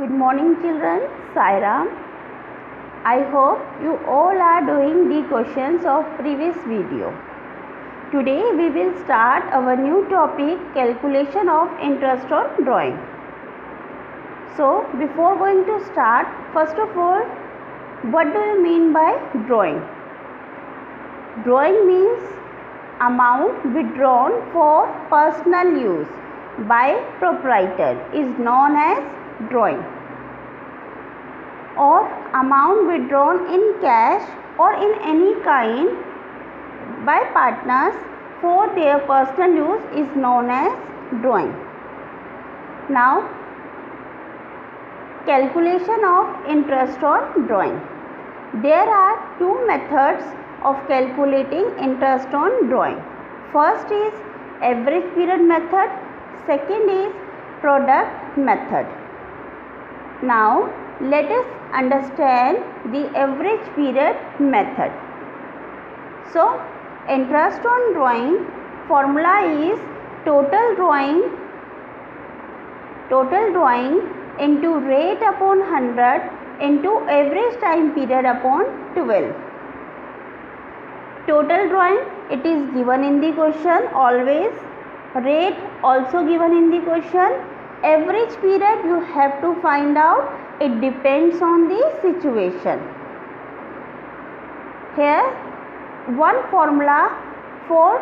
Good morning children, Sairam. I hope you all are doing the questions of previous video. Today we will start our new topic, calculation of interest on drawing. So before going to start, first of all, what do you mean by drawing? Drawing means amount withdrawn for personal use by proprietor is known as drawing, or amount withdrawn in cash or in any kind by partners for their personal use is known as drawing. Now, calculation of interest on drawing. There are two methods of calculating interest on drawing. First is average period method, second is product method. Now let us understand the average period method. So interest on drawing formula is total drawing into rate upon 100 into average time period upon 12. Total drawing, it is given in the question always, rate also given in the question, average period you have to find out, it depends on the situation. Here one formula for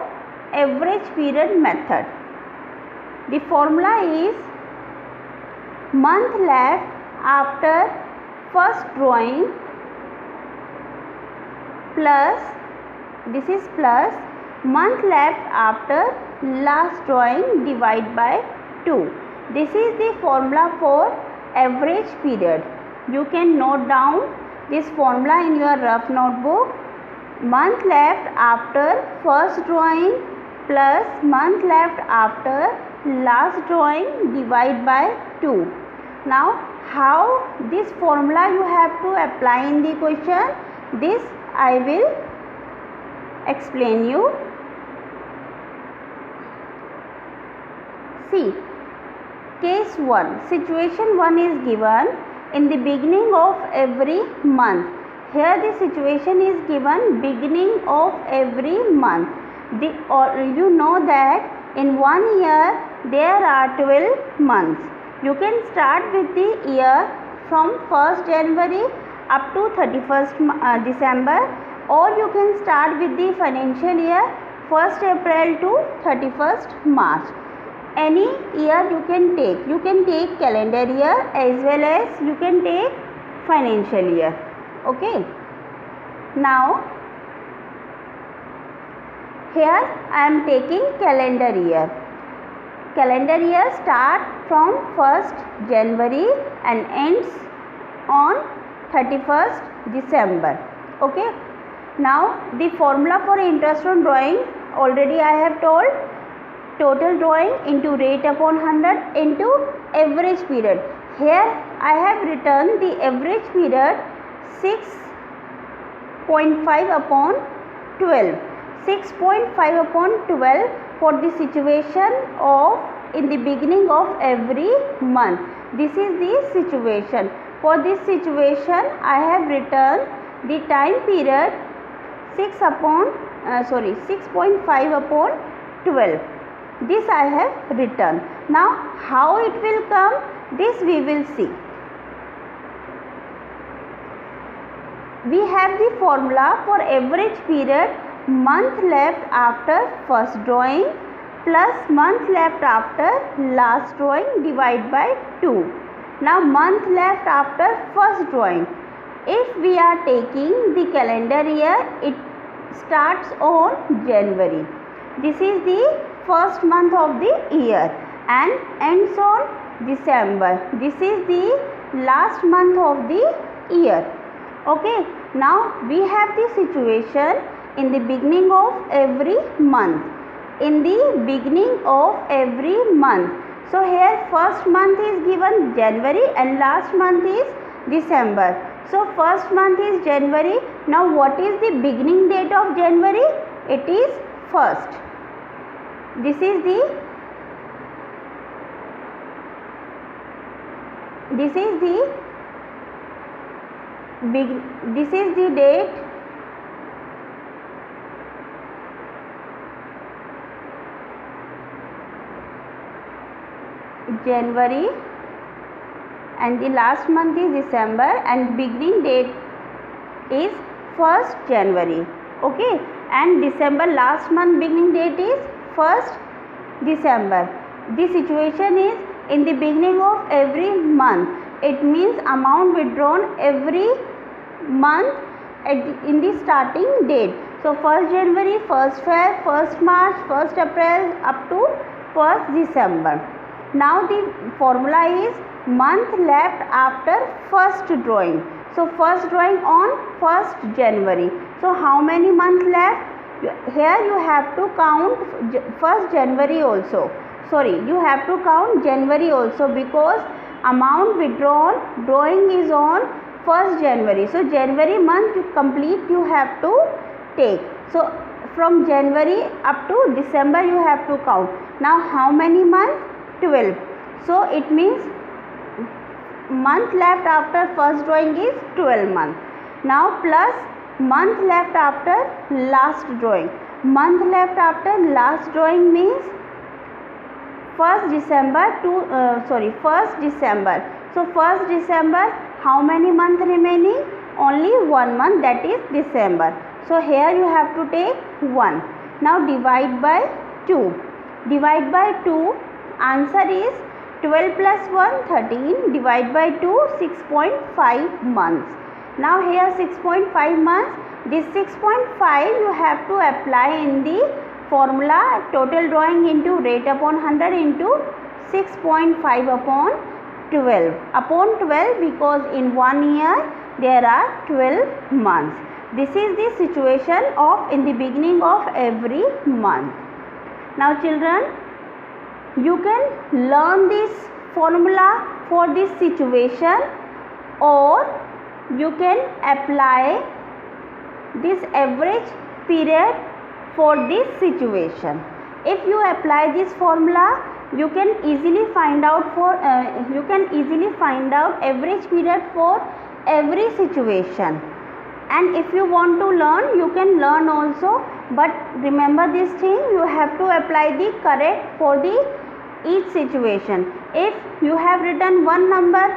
average period method. The formula is month left after first drawing plus, this is plus, month left after last drawing divided by 2. This is the formula for average period. You can note down this formula in your rough notebook. Month left after first drawing plus month left after last drawing divided by 2. Now how this formula you have to apply in the question, this I will explain you. See, case 1, situation 1 is given in the beginning of every month. Here the situation is given beginning of every month. You know that in 1 year there are 12 months. You can start with the year from 1st January up to 31st December, or you can start with the financial year 1st April to 31st March. Any year you can take. You can take calendar year as well as you can take financial year. Okay. Now here I am taking calendar year. Calendar year start from 1st January and ends on 31st December. Okay. Now the formula for interest on drawing already I have told, total drawing into rate upon 100 into average period. Here I have written the average period 6.5 upon 12. 6.5 upon 12 for the situation of in the beginning of every month. This is the situation. For this situation I have written the time period 6.5 upon 12. This I have written. Now how it will come, this we will see. We have the formula for average period, month left after first drawing plus month left after last drawing divided by 2. Now month left after first drawing. If we are taking the calendar year, it starts on January. This is the first month of the year and ends on December. This is the last month of the year. Okay. Now we have the situation in the beginning of every month. In the beginning of every month. So here first month is given January and last month is December. So first month is January. Now what is the beginning date of January? It is 1st. This is the this is the date January, and the last month is December, and beginning date is 1st January. Okay, and December last month beginning date is 1st December. The situation is in the beginning of every month. It means amount withdrawn every month in the starting date. So 1st January, 1st Feb, 1st March, 1st April up to 1st December. Now the formula is month left after first drawing. So first drawing on 1st January. So how many months left? Here you have to count 1st January also. Sorry, you have to count January also, because amount withdrawn drawing is on 1st January. So January month to complete you have to take. So from January up to December you have to count. Now how many months? 12. So it means month left after first drawing is 12 months. Now plus month left after last drawing. Month left after last drawing means 1st December to 1st December. So 1st December, how many months remaining? Only 1 month, that is December. So here you have to take 1. Now divide by 2. Divide by 2. Answer is 12 plus 1, 13. Divide by 2, 6.5 months. Now here 6.5 months. This 6.5 you have to apply in the formula total drawing into rate upon 100 into 6.5 upon 12. Upon 12, because in 1 year there are 12 months. This is the situation of in the beginning of every month. Now children, you can learn this formula for this situation, or you can apply this average period for this situation. If you apply this formula, you can easily find out average period for every situation. And if you want to learn, you can learn also, but remember this thing, you have to apply the correct for the each situation. If you have written one number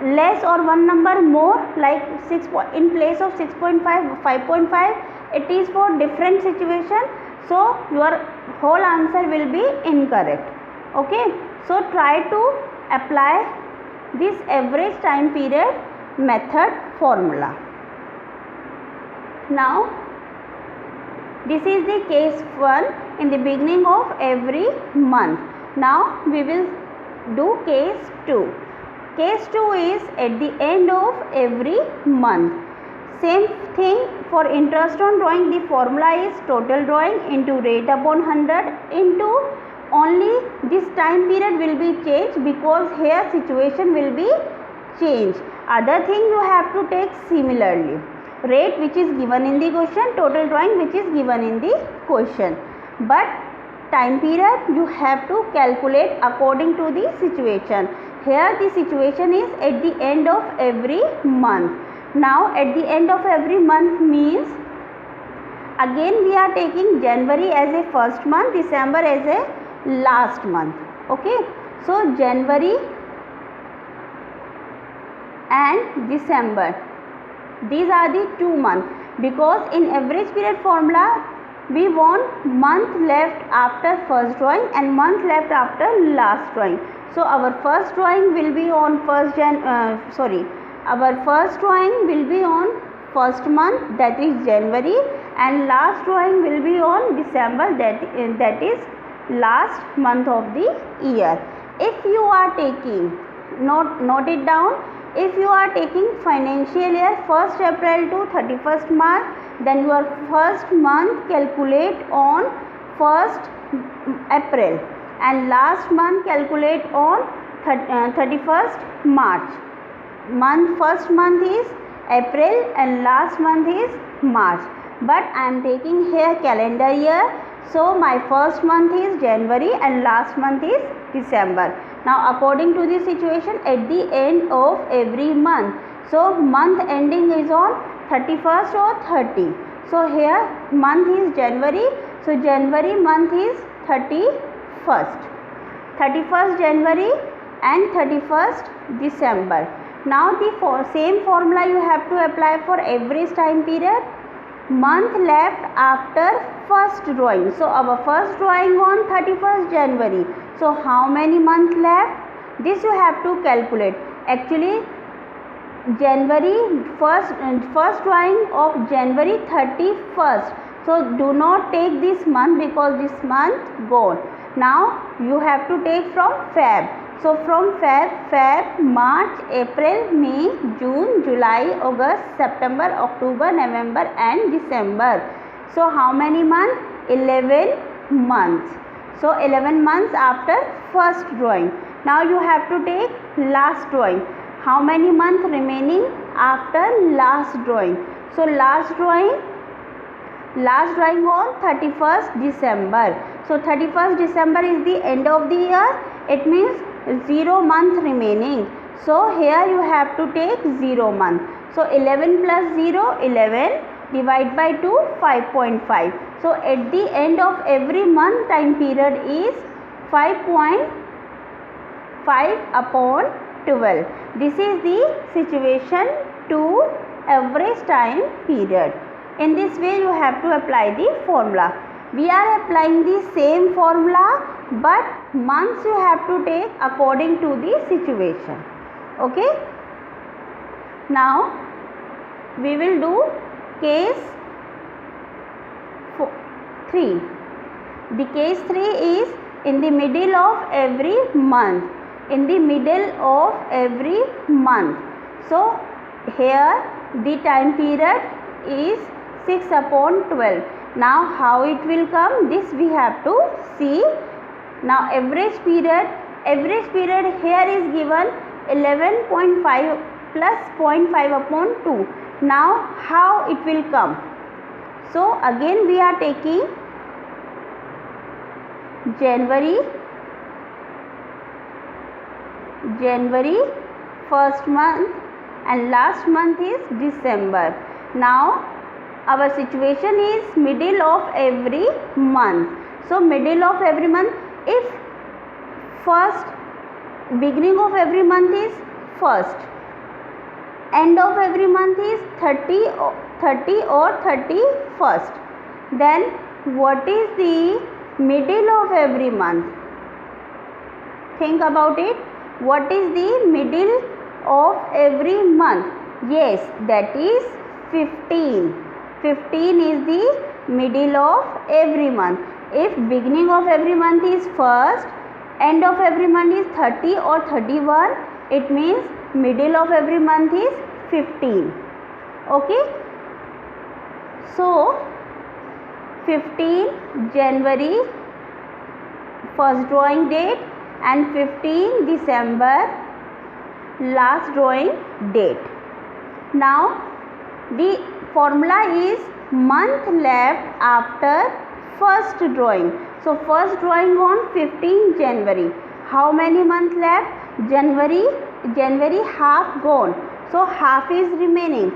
less or one number more, like 6 in place of 6.5, 5.5, it is for different situation, so your whole answer will be incorrect. Okay, so try to apply this average time period method formula. Now this is the case 1 in the beginning of every month. Now we will do case 2. Case 2 is at the end of every month. Same thing for interest on drawing, the formula is total drawing into rate upon 100 into only this time period will be changed, because here situation will be changed. Other thing you have to take similarly. Rate which is given in the question, total drawing which is given in the question. But time period you have to calculate according to the situation. Here the situation is at the end of every month. Now at the end of every month means again we are taking January as a first month, December as a last month. Okay, so January and December, these are the 2 months, because in average period formula we want month left after first drawing and month left after last drawing. So our first drawing will be on our first drawing will be on first month, that is January, and last drawing will be on December, that is last month of the year. If you are taking, note it down, if you are taking financial year 1st April to 31st March, then your first month calculate on 1st April and last month calculate on 31st March. First month is April and last month is March, but I am taking here calendar year, so my first month is January and last month is December. Now according to the situation, at the end of every month, so month ending is on 31st or 30. So here month is January, so January month is 31st January and 31st December. Now the same formula you have to apply for average time period. Month left after first drawing. So our first drawing on 31st January. So how many months left? This you have to calculate. Actually January first drawing of January 31st. So do not take this month because this month gone. Now you have to take from Feb. So from Feb, March, April, May, June, July, August, September, October, November and December. So how many months? 11 months. So 11 months after first drawing. Now you have to take last drawing. How many months remaining after last drawing? So last drawing on 31st December. So 31st December is the end of the year. It means 0 month remaining. So here you have to take 0 month. So 11 plus 0, 11, divide by 2, 5.5. So at the end of every month time period is 5.5 upon 12. This is the situation to average time period. In this way you have to apply the formula. We are applying the same formula, but months you have to take according to the situation. Okay. Now we will do case 3. The case 3 is in the middle of every month. In the middle of every month. So here the time period is 6 upon 12. Now how it will come? This we have to see. Now average period here is given 11.5 plus 0.5 upon 2. Now how it will come? So again we are taking January first month and last month is December. Now our situation is middle of every month. So middle of every month, if first beginning of every month is first, end of every month is 30 or 31st, then what is the middle of every month? Think about it. What is the middle of every month? Yes, that is 15. 15 is the middle of every month. If beginning of every month is first, end of every month is 30 or 31, it means middle of every month is 15. Okay. So 15 January first drawing date and 15 December last drawing date. Now the formula is month left after first drawing. So first drawing on 15 January. How many months left? January half gone. So half is remaining.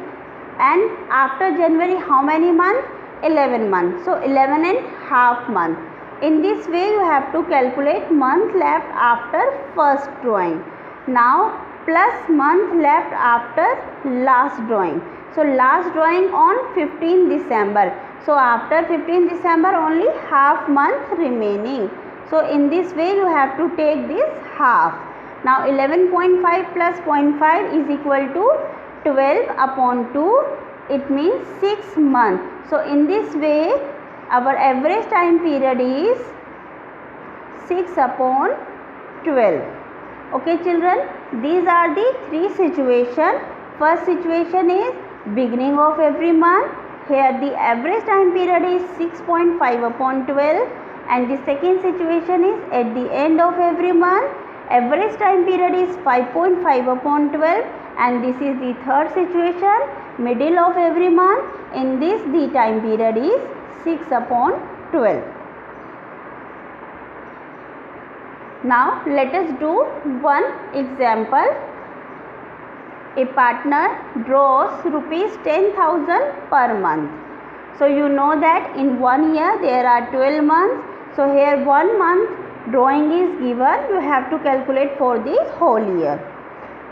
And after January how many months? 11 months. So 11 and half month. In this way you have to calculate month left after first drawing. Now plus month left after last drawing. So last drawing on 15 December. So after 15 December only half month remaining. So in this way you have to take this half. Now 11.5 plus 0.5 is equal to 12 upon 2. It means 6 months. So in this way our average time period is 6 upon 12. Okay children, these are the 3 situations. First situation is beginning of every month. Here the average time period is 6.5 upon 12. And the second situation is at the end of every month. Average time period is 5.5 upon 12. And this is the third situation, middle of every month. In this the time period is 6 upon 12. Now let us do one example. A partner draws rupees 10,000 per month. So you know that in 1 year there are 12 months. So here 1 month drawing is given. You have to calculate for the whole year.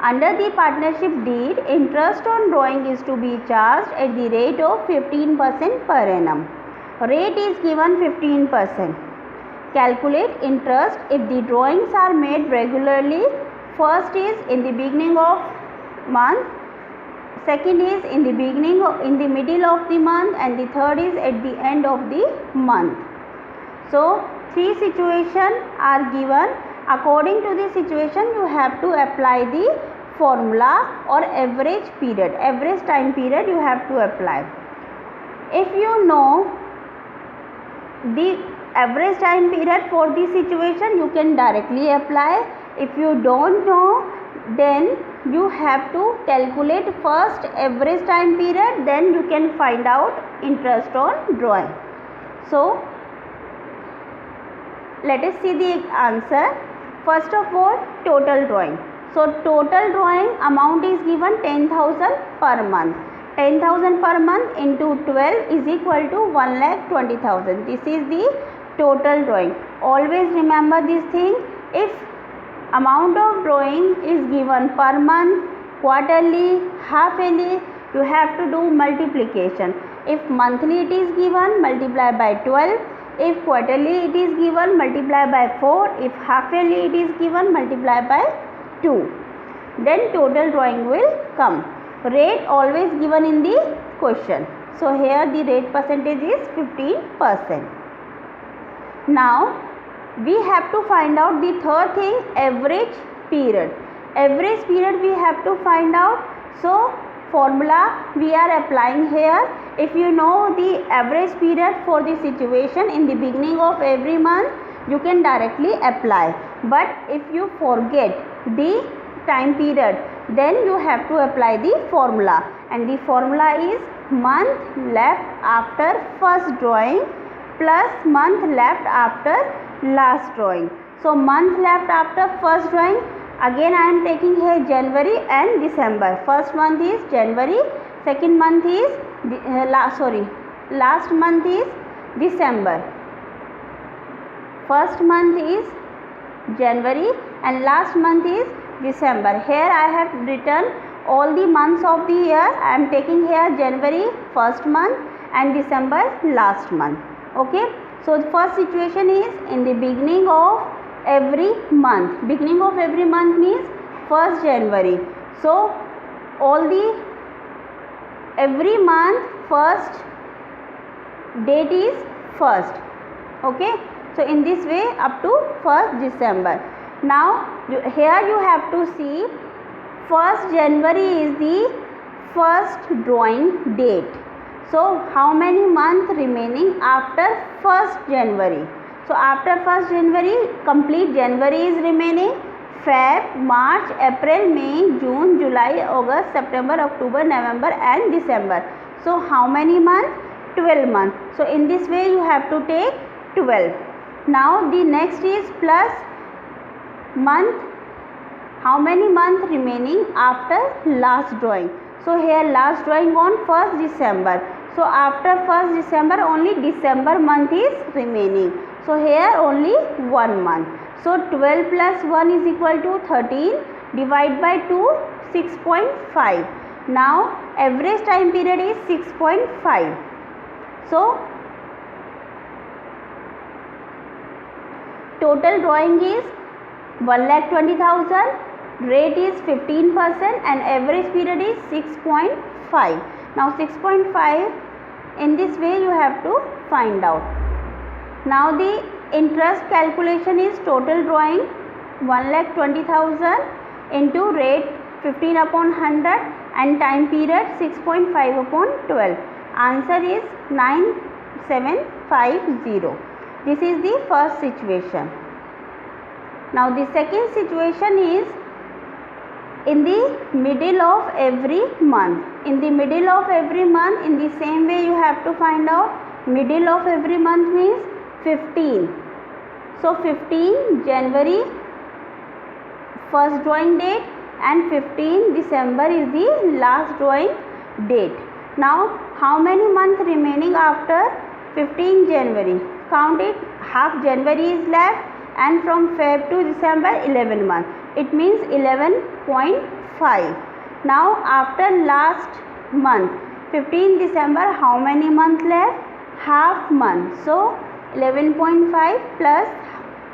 Under the partnership deed, interest on drawing is to be charged at the rate of 15% per annum. Rate is given 15%. Calculate interest if the drawings are made regularly. First is in the beginning of month, second is in the middle of the month, and the third is at the end of the month. So three situations are given. According to the situation, you have to apply the formula or average period, average time period you have to apply. If you know the average time period for this situation, you can directly apply. If you don't know, then you have to calculate first average time period, then you can find out interest on drawing. So let us see the answer. First of all, total drawing. So total drawing amount is given 10,000 per month. 10,000 per month into 12 is equal to 1,20,000. This is the total drawing. Always remember this thing. If amount of drawing is given per month, quarterly, half yearly, you have to do multiplication. If monthly it is given, multiply by 12. If quarterly it is given, multiply by 4. If half yearly it is given, multiply by 2. Then total drawing will come. Rate always given in the question. So here the rate percentage is 15%. Now we have to find out the third thing, average period. Average period we have to find out. So formula we are applying here. If you know the average period for the situation in the beginning of every month, you can directly apply. But if you forget the time period, then you have to apply the formula, and the formula is month left after first drawing plus month left after last drawing. So month left after first drawing, again I am taking here January and December. First month is January, second month is last month is December. First month is January and last month is December. Here I have written all the months of the year. I am taking here January first month and December last month. Okay. So the first situation is in the beginning of every month. Beginning of every month means 1st January. So all the every month first date is 1st. Okay. So in this way up to 1st December. Now here you have to see 1st January is the first drawing date. So how many months remaining after 1st January? So after 1st January, complete January is remaining. Feb, March, April, May, June, July, August, September, October, November and December. So how many months? 12 months. So in this way you have to take 12. Now the next is plus month. How many months remaining after last drawing? So here last drawing on 1st December. So after 1st December only December month is remaining. So here only 1 month. So 12 plus 1 is equal to 13. Divide by 2, 6.5. Now average time period is 6.5. So total drawing is 1,20,000. Rate is 15% and average period is 6.5. Now 6.5, in this way you have to find out. Now the interest calculation is total drawing 1,20,000 into rate 15 upon 100 and time period 6.5 upon 12. Answer is 9750. This is the first situation. Now the second situation is in the middle of every month. In the middle of every month, in the same way you have to find out. Middle of every month means 15. So 15 January, first drawing date and 15 December is the last drawing date. Now how many months remaining after 15 January? Count it. Half January is left and from Feb to December 11 months. It means 11.5. Now after last month 15 December, how many months left? Half month. So 11.5 plus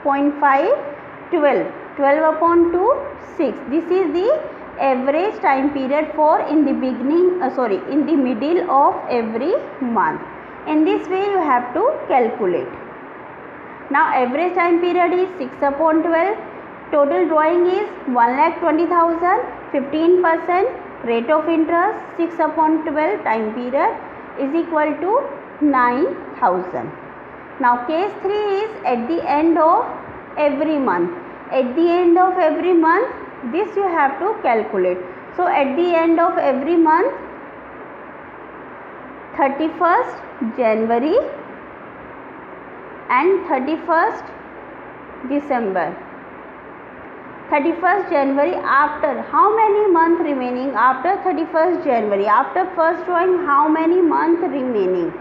0.5, 12. 12 upon 2, 6. This is the average time period for in the beginning, in the middle of every month. In this way you have to calculate. Now average time period is 6 upon 12. Total drawing is 1,20,000. 15% rate of interest 6 upon 12 time period is equal to 9,000. Now case 3 is at the end of every month. At the end of every month, this you have to calculate. So at the end of every month, 31st January and 31st December. 31st January, after how many months remaining after 31st January? After first drawing, how many months remaining?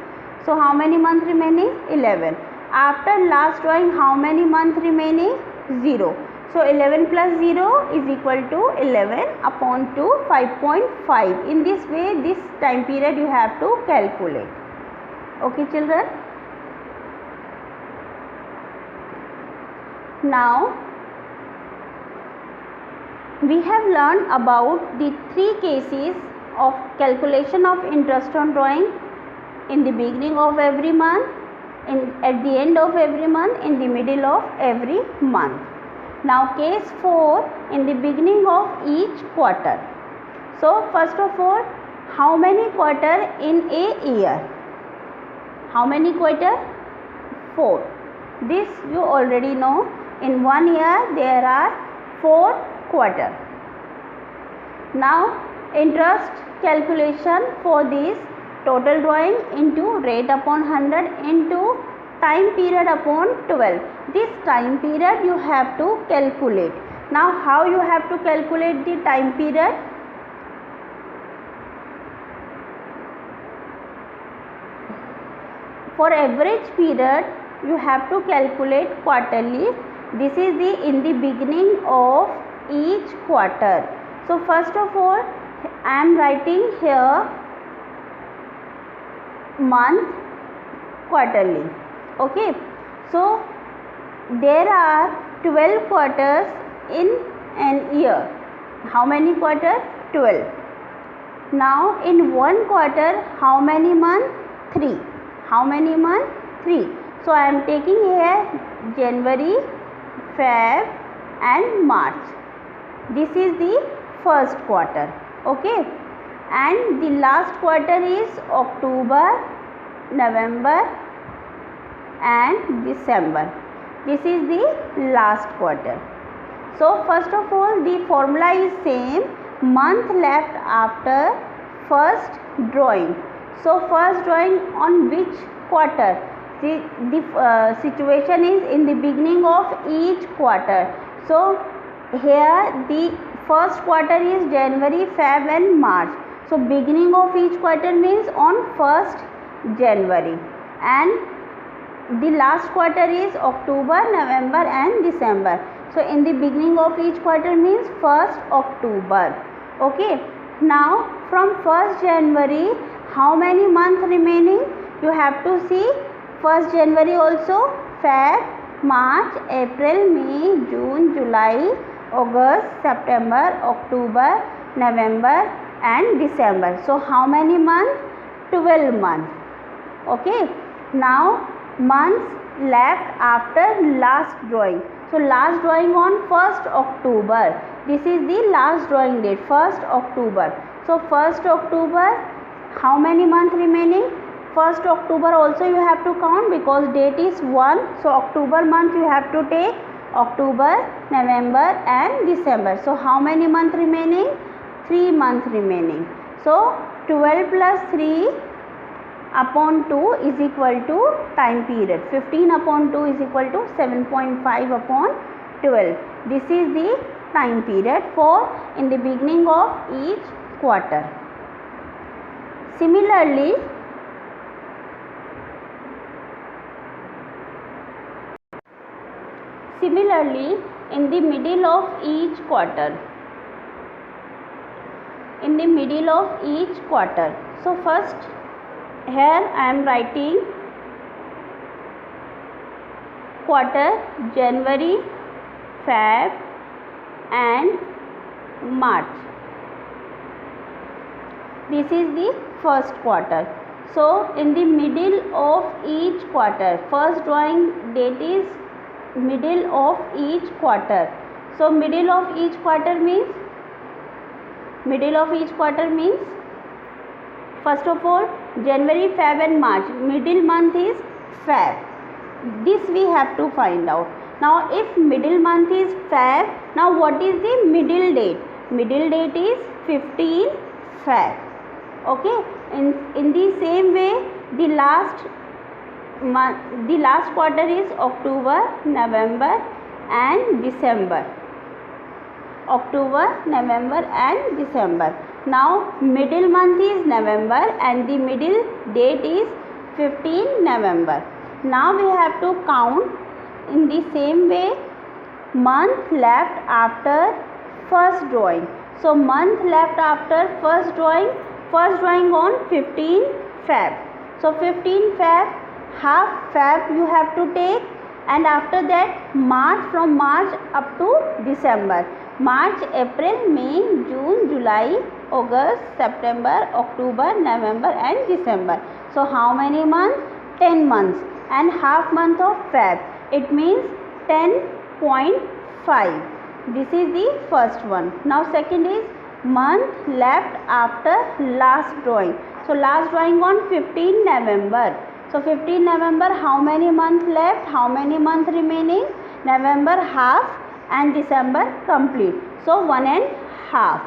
So how many months remaining? 11. After last drawing, how many months remaining? 0. So 11 plus 0 is equal to 11 upon 2, 5.5. In this way, this time period you have to calculate. Okay children. Now we have learned about the 3 cases of calculation of interest on drawing in the beginning of every month, at the end of every month, in the middle of every month. Now case 4, in the beginning of each quarter. So first of all, how many quarter in a year? How many quarter? 4. This you already know. In 1 year there are 4 quarter. Now interest calculation for this: total drawing into rate upon 100 into time period upon 12. This time period you have to calculate. Now how you have to calculate the time period? For average period you have to calculate quarterly. This is the in the beginning of each quarter. So first of all, I am writing here month quarterly. Okay, so there are 12 quarters in an year. How many quarters? 12. Now in one quarter, how many months? 3. How many months? 3. So I am taking here January, Feb and March. This is the first quarter. Okay, and the last quarter is October, November and December. This is the last quarter. So first of all, the formula is same: month left after first drawing. So first drawing on which quarter? The situation is in the beginning of each quarter. So here the first quarter is January, Feb and March. So beginning of each quarter means on 1st January, and the last quarter is October, November and December. So in the beginning of each quarter means 1st October. Okay, now from 1st January, how many months remaining? You have to see 1st January also, Feb, March, April, May, June, July, August, September, October, November and December. So how many months? 12 months. Okay, now months left after last drawing. So last drawing on 1st October. This is the last drawing date, 1st October. So 1st October, how many months remaining? 1st October also you have to count because date is 1. So October month you have to take October, November and December. So how many months remaining? 3 months remaining. So 12 plus 3 upon 2 is equal to time period. 15 upon 2 is equal to 7.5 upon 12. This is the time period for in the beginning of each quarter. Similarly, in the middle of each quarter, so first here I am writing quarter January, Feb and March. This is the first quarter. So in the middle of each quarter, first drawing date is middle of each quarter. So middle of each quarter means first of all January, Feb and March. Middle month is Feb. This we have to find out. Now if middle month is Feb, now what is the middle date? Middle date is 15 Feb. Okay. In the same way, the last quarter is October, November and December. Now middle month is November and the middle date is 15 November. Now we have to count in the same way month left after first drawing. So month left after first drawing on 15 Feb. So 15 Feb, half Feb you have to take, and after that March, from March up to December. March, April, May, June, July, August, September, October, November and December. So how many months? 10 months. And half month of Feb, it means 10.5. This is the first one. Now second is month left after last drawing. So last drawing on 15 November. So 15 November, how many months left? How many months remaining? November half and December complete. So 1.5.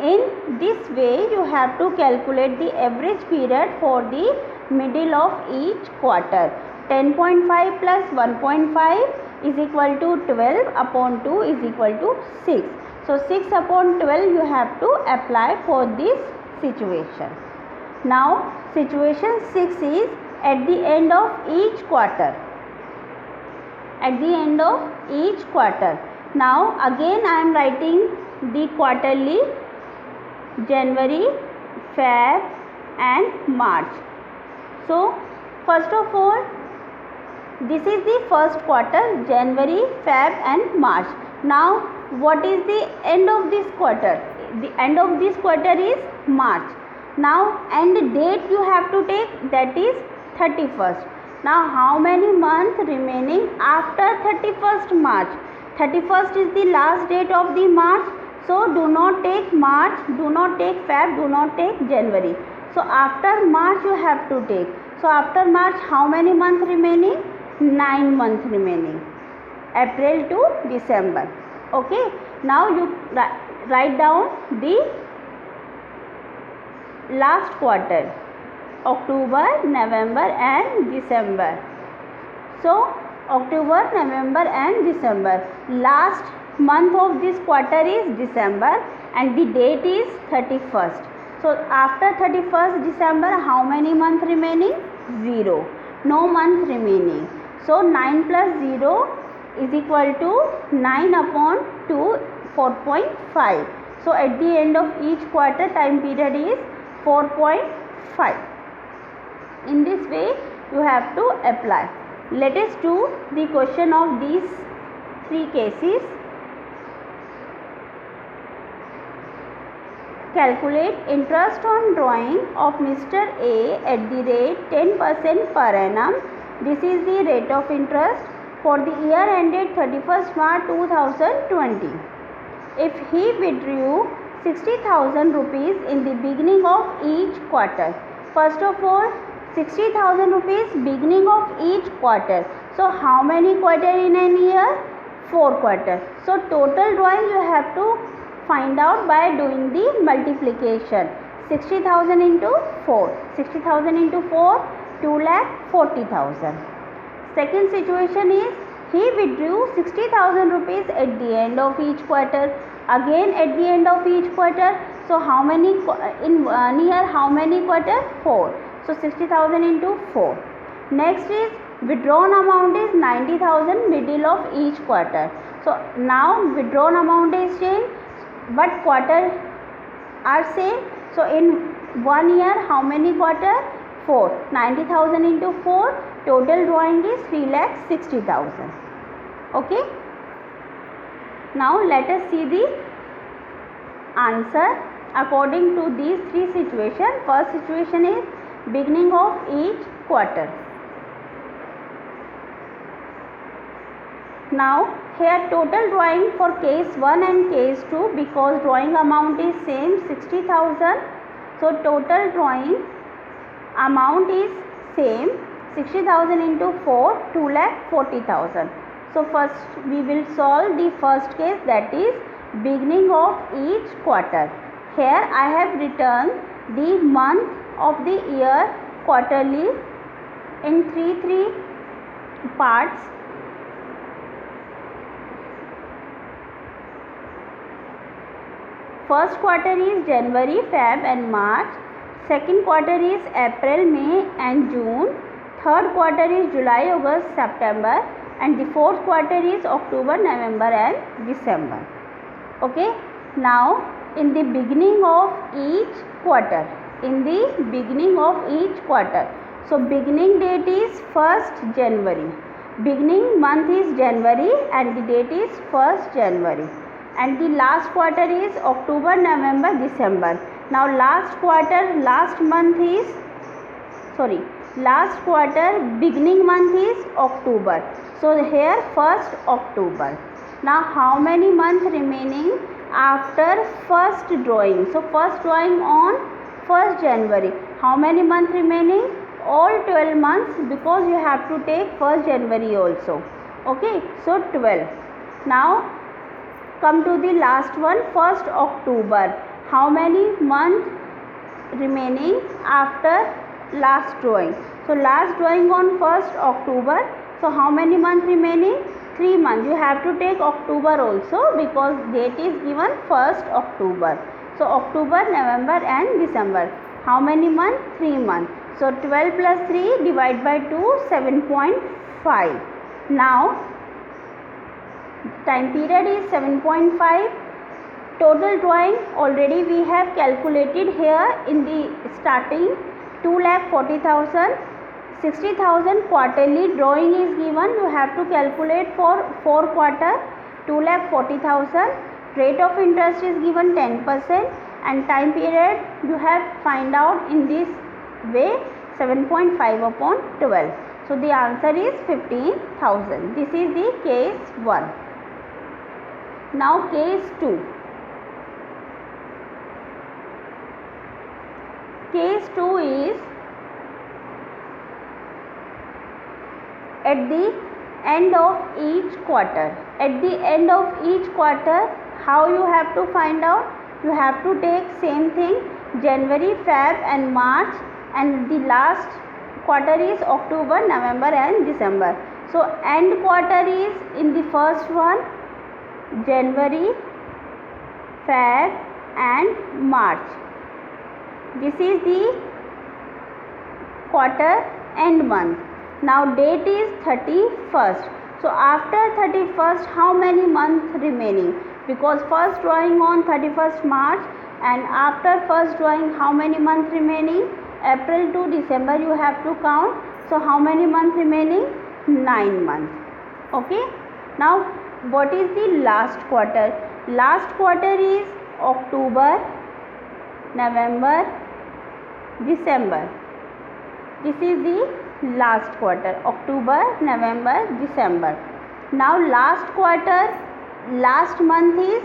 In this way you have to calculate the average period for the middle of each quarter. 10.5 plus 1.5 is equal to 12 upon 2 is equal to 6. So 6 upon 12 you have to apply for this situation. Now situation 6 is at the end of each quarter. Now again I am writing the quarterly January, Feb and March. So first of all, this is the first quarter, January, Feb and March. Now what is the end of this quarter? The end of this quarter is March. Now and date you have to take, that is 31st. Now how many months remaining after 31st March? 31st is the last date of the March. So do not take March, do not take Feb, do not take January. So after March you have to take. So after March how many months remaining? 9 months remaining. April to December. Okay. Now you write down the last quarter. October, November and December. So October, November and December. Last month of this quarter is December and the date is 31st. So after 31st December, how many months remaining? 0. No month remaining. So 9 plus 0 is equal to 9 upon 2, 4.5. So at the end of each quarter time period is 4.5. In this way you have to apply. Let us do the question of these 3 cases. Calculate interest on drawing of Mr. A at the rate 10% per annum. This is the rate of interest for the year ended 31st March 2020. If he withdrew 60,000 rupees in the beginning of each quarter. First of all, 60,000 rupees beginning of each quarter. So how many quarter in an year? 4 quarters. So total drawing you have to find out by doing the multiplication. 60,000 into 4. 60,000 into 4, 2,40,000. Second situation is He withdrew 60,000 rupees at the end of each quarter. Again at the end of each quarter. So how many in 1 year, how many quarter? 4. So 60,000 into 4. Next is withdrawn amount is 90,000 middle of each quarter. So now withdrawn amount is changed, but quarter are same. So in 1 year, how many quarter? 4. 90,000 into 4. Total drawing is 3,60,000. Okay. Now let us see the answer according to these three situations. First situation is beginning of each quarter. Now here total drawing for case 1 and case 2, because drawing amount is same 60,000. So total drawing amount is same 60,000 into 4, 2,40,000. So first we will solve the first case, that is beginning of each quarter. Here I have written the month of the year quarterly in three parts. First quarter is January, Feb and March. Second quarter is April, May and June. Third quarter is July, August, September. And the fourth quarter is October, November and December. Okay. Now in the beginning of each quarter. So beginning date is 1st January. Beginning month is January and the date is 1st January. And the last quarter is October, November, December. Now last quarter beginning month is October. So here 1st October. Now how many months remaining after first drawing? So first drawing on 1st January. How many months remaining? All 12 months, because you have to take 1st January also. Okay. So 12. Now come to the last one, 1st October. How many months remaining after last drawing? So last drawing on 1st October. So how many months remaining? 3 months. You have to take October also, because date is given 1st October. So October, November and December. How many months? 3 months. So 12 plus 3 divided by 2, 7.5. Now time period is 7.5. Total drawing already we have calculated here in the starting, 2,40,000. 60,000 quarterly drawing is given. You have to calculate for 4 quarter, 2,40,000. Rate of interest is given 10% and time period you have find out in this way, 7.5 upon 12. So the answer is 15,000. This is the case 1. Now case 2. Case 2 is at the end of each quarter. At the end of each quarter, how you have to find out? You have to take same thing, January, Feb and March, and the last quarter is October, November and December. So end quarter is in the first one, January, Feb and March. This is the quarter end month. Now date is 31st. So after 31st, how many months remaining? Because first drawing on 31st March and after first drawing, how many months remaining? April to December you have to count. So how many months remaining? 9 months. Okay. Now what is the last quarter? Last quarter is October, November, December. This is the last quarter, October, November, December. Now last quarter, last month is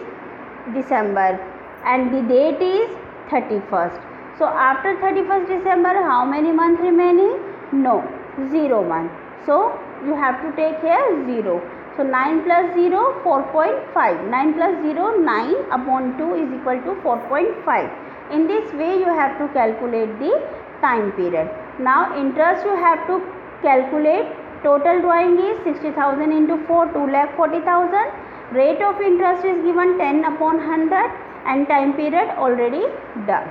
December and the date is 31st. So after 31st December, how many months remaining? No, 0 month. So you have to take here 0. So 9 plus 0, 4.5. 9 plus 0, 9 upon 2 is equal to 4.5. In this way you have to calculate the time period. Now interest you have to calculate Total drawing is 60,000 into 4, 2,40,000. Rate of interest is given 10 upon 100 and time period already done.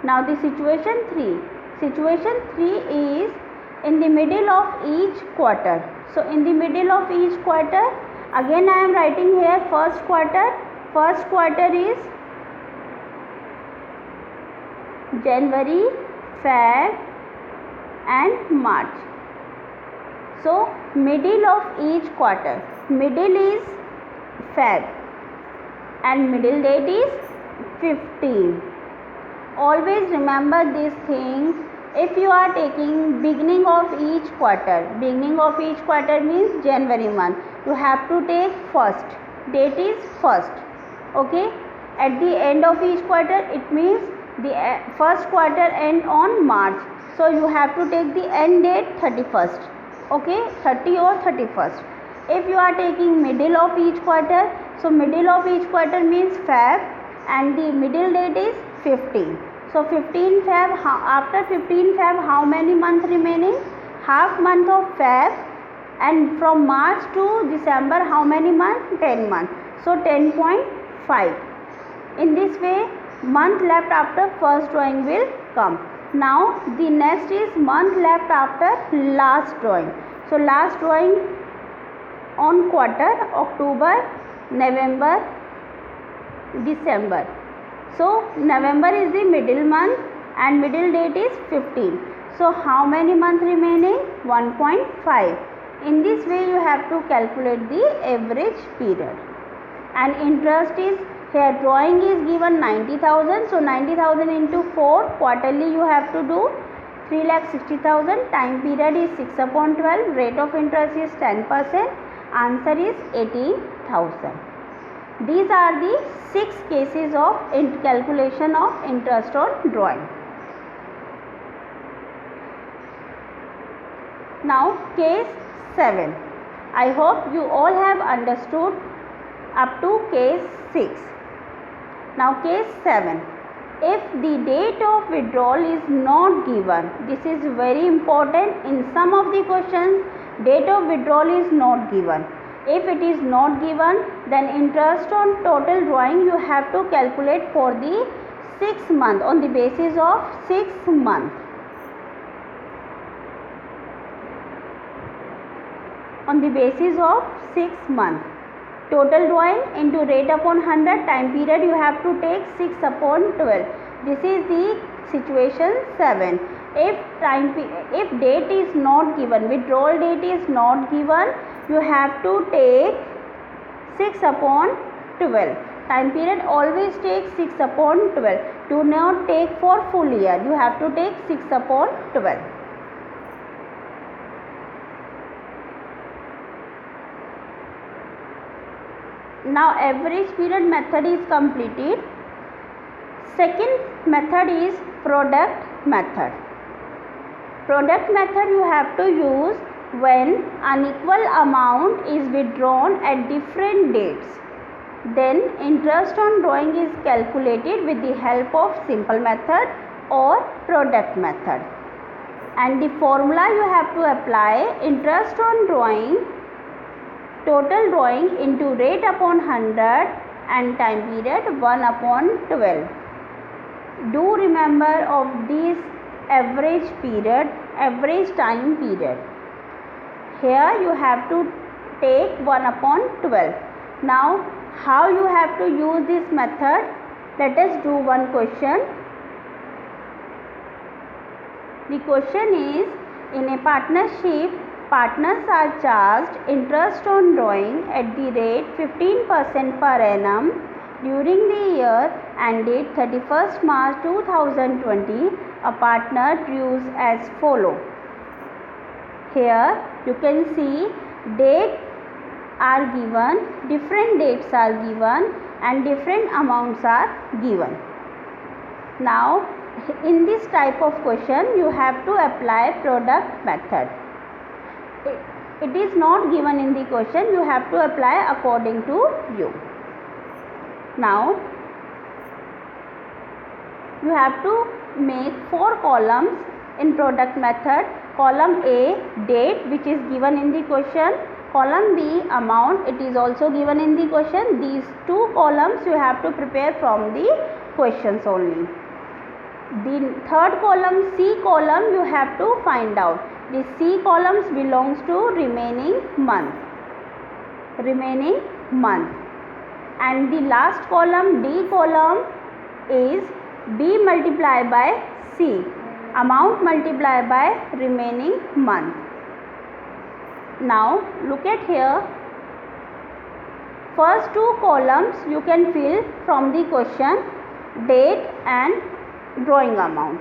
Now the situation 3. Situation 3 is in the middle of each quarter. So in the middle of each quarter, again I am writing here first quarter. First quarter is January, Feb and March. So middle of each quarter, middle is Feb and middle date is 15. Always remember this thing. If you are taking beginning of each quarter means January month, you have to take first, date is first, okay. At the end of each quarter, it means the first quarter end on March, so you have to take the end date 31st, okay, 30 or 31st. If you are taking middle of each quarter, so middle of each quarter means Feb and the middle date is 15. So 15 Feb, after 15 Feb how many months remaining? Half month of Feb, and from March to December how many months? 10 months. So 10.5. In this way month left after first drawing will come. Now the next is month left after last drawing. So last drawing on quarter October, November, December. So November is the middle month and middle date is 15. So how many months remaining? 1.5. In this way you have to calculate the average period. And interest is here, drawing is given 90,000. So 90,000 into 4, quarterly you have to do 3,60,000. Time period is 6 upon 12. Rate of interest is 10%. Answer is 18,000. These are the 6 cases of calculation of interest on drawing. Now case 7. I hope you all have understood up to case 6. Now case 7. If the date of withdrawal is not given, this is very important. In some of the questions, date of withdrawal is not given. If it is not given, then interest on total drawing you have to calculate for the 6 months on the basis of 6 months. On the basis of 6 months. Total drawing into rate upon 100, time period you have to take 6 upon 12. This is the situation 7. If date is not given, withdrawal date is not given, you have to take 6 upon 12. Time period always take 6 upon 12. Do not take for full year. You have to take 6 upon 12. Now average period method is completed. Second method is product method. Product method you have to use when unequal amount is withdrawn at different dates. Then interest on drawing is calculated with the help of simple method or product method. And the formula you have to apply: interest on drawing, total drawing into rate upon 100 and time period 1 upon 12. Do remember of this average period, average time period. Here you have to take 1 upon 12. Now how you have to use this method? Let us do one question. The question is, in a partnership, partners are charged interest on drawing at the rate 15% per annum during the year ended 31st March 2020. A partner drews as follow. Here you can see dates are given, different dates are given and different amounts are given. Now in this type of question you have to apply product method. It is not given in the question, you have to apply according to you. Now you have to make 4 columns in product method. Column A, date, which is given in the question. Column B, amount, it is also given in the question. These two columns you have to prepare from the questions only. The third column, C column, you have to find out. The C columns belongs to remaining month. And the last column, D column, is B multiplied by C, amount multiplied by remaining month. Now look at here. First two columns you can fill from the question, date and drawing amount.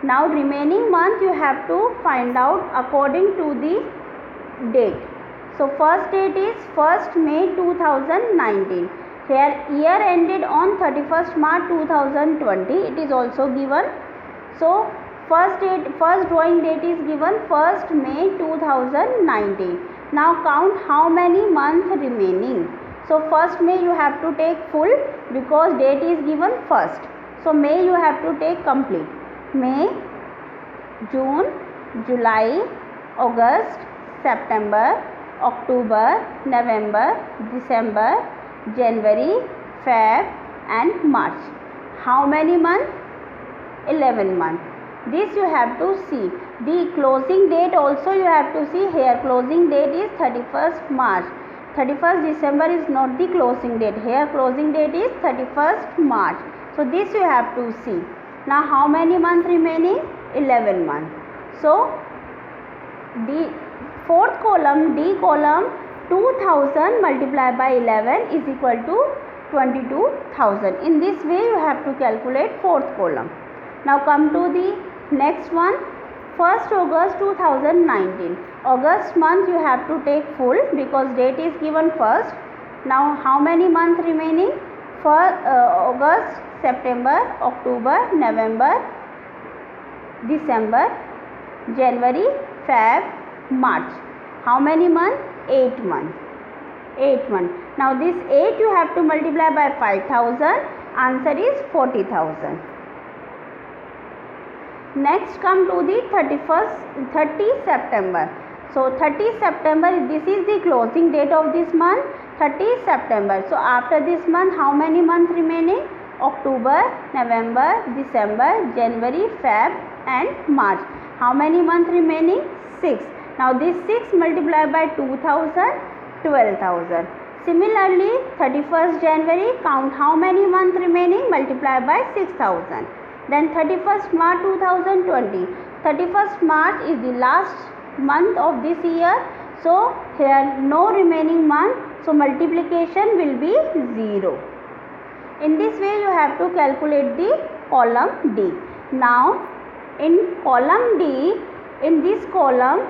Now remaining month you have to find out according to the date. So first date is 1st May 2019. Here year ended on 31st March 2020. It is also given. So first drawing date is given 1st May 2019. Now count how many months remaining. So 1st May you have to take full because date is given first. So May you have to take complete. May, June, July, August, September, October, November, December, January, Feb and March. How many months? 11 months. This you have to see. The closing date also you have to see. Here closing date is 31st March. 31st December is not the closing date. Here closing date is 31st March. So this you have to see. Now how many months remaining? 11 months. So the fourth column, D column, 2000 multiplied by 11 is equal to 22,000. In this way you have to calculate fourth column. Now come to the next one. 1st August 2019. August month you have to take full because date is given first. Now how many months remaining? For August, September, October, November, December, January, Feb, March. How many months? 8 months. 8 months. Now this 8 you have to multiply by 5,000. Answer is 40,000. Next come to the 30 September. So 30 September, this is the closing date of this month, 30 September. So after this month how many months remaining? October, November, December, January, Feb and March. How many months remaining? 6. Now this 6 multiplied by 2000, 12,000. Similarly 31st January, count how many months remaining, multiply by 6,000. Then 31st March 2020. 31st March is the last month of this year. So here no remaining month. So multiplication will be 0. In this way you have to calculate the column D. Now in column D, in this column,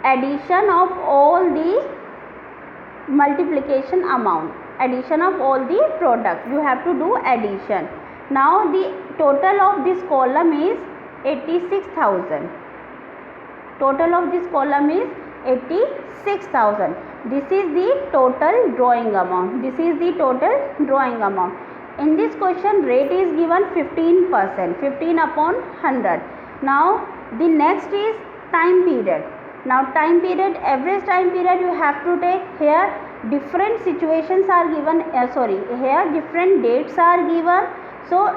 addition of all the multiplication amount, addition of all the product, you have to do addition. Now the total of this column is 86,000. Total of this column is 86,000. This is the total drawing amount. This is the total drawing amount. In this question rate is given 15%, 15 upon 100. Now the next is time period. Now time period, average time period you have to take. Here different situations are given, here different dates are given. So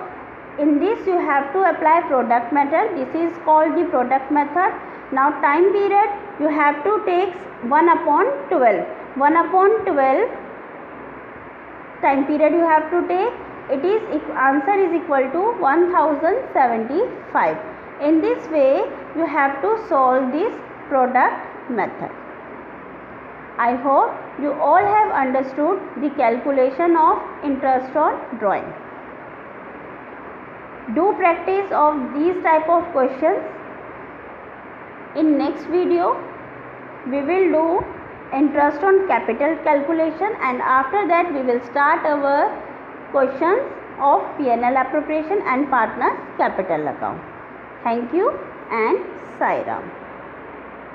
in this you have to apply product method. This is called the product method. Now time period you have to take 1 upon 12. 1 upon 12 time period you have to take. It is answer is equal to 1075. In this way you have to solve this product method. I hope you all have understood the calculation of interest on drawing. Do practice of these type of questions. In next video we will do interest on capital calculation, and after that we will start our questions of P&L appropriation and partners capital account. Thank you and Sai Ram.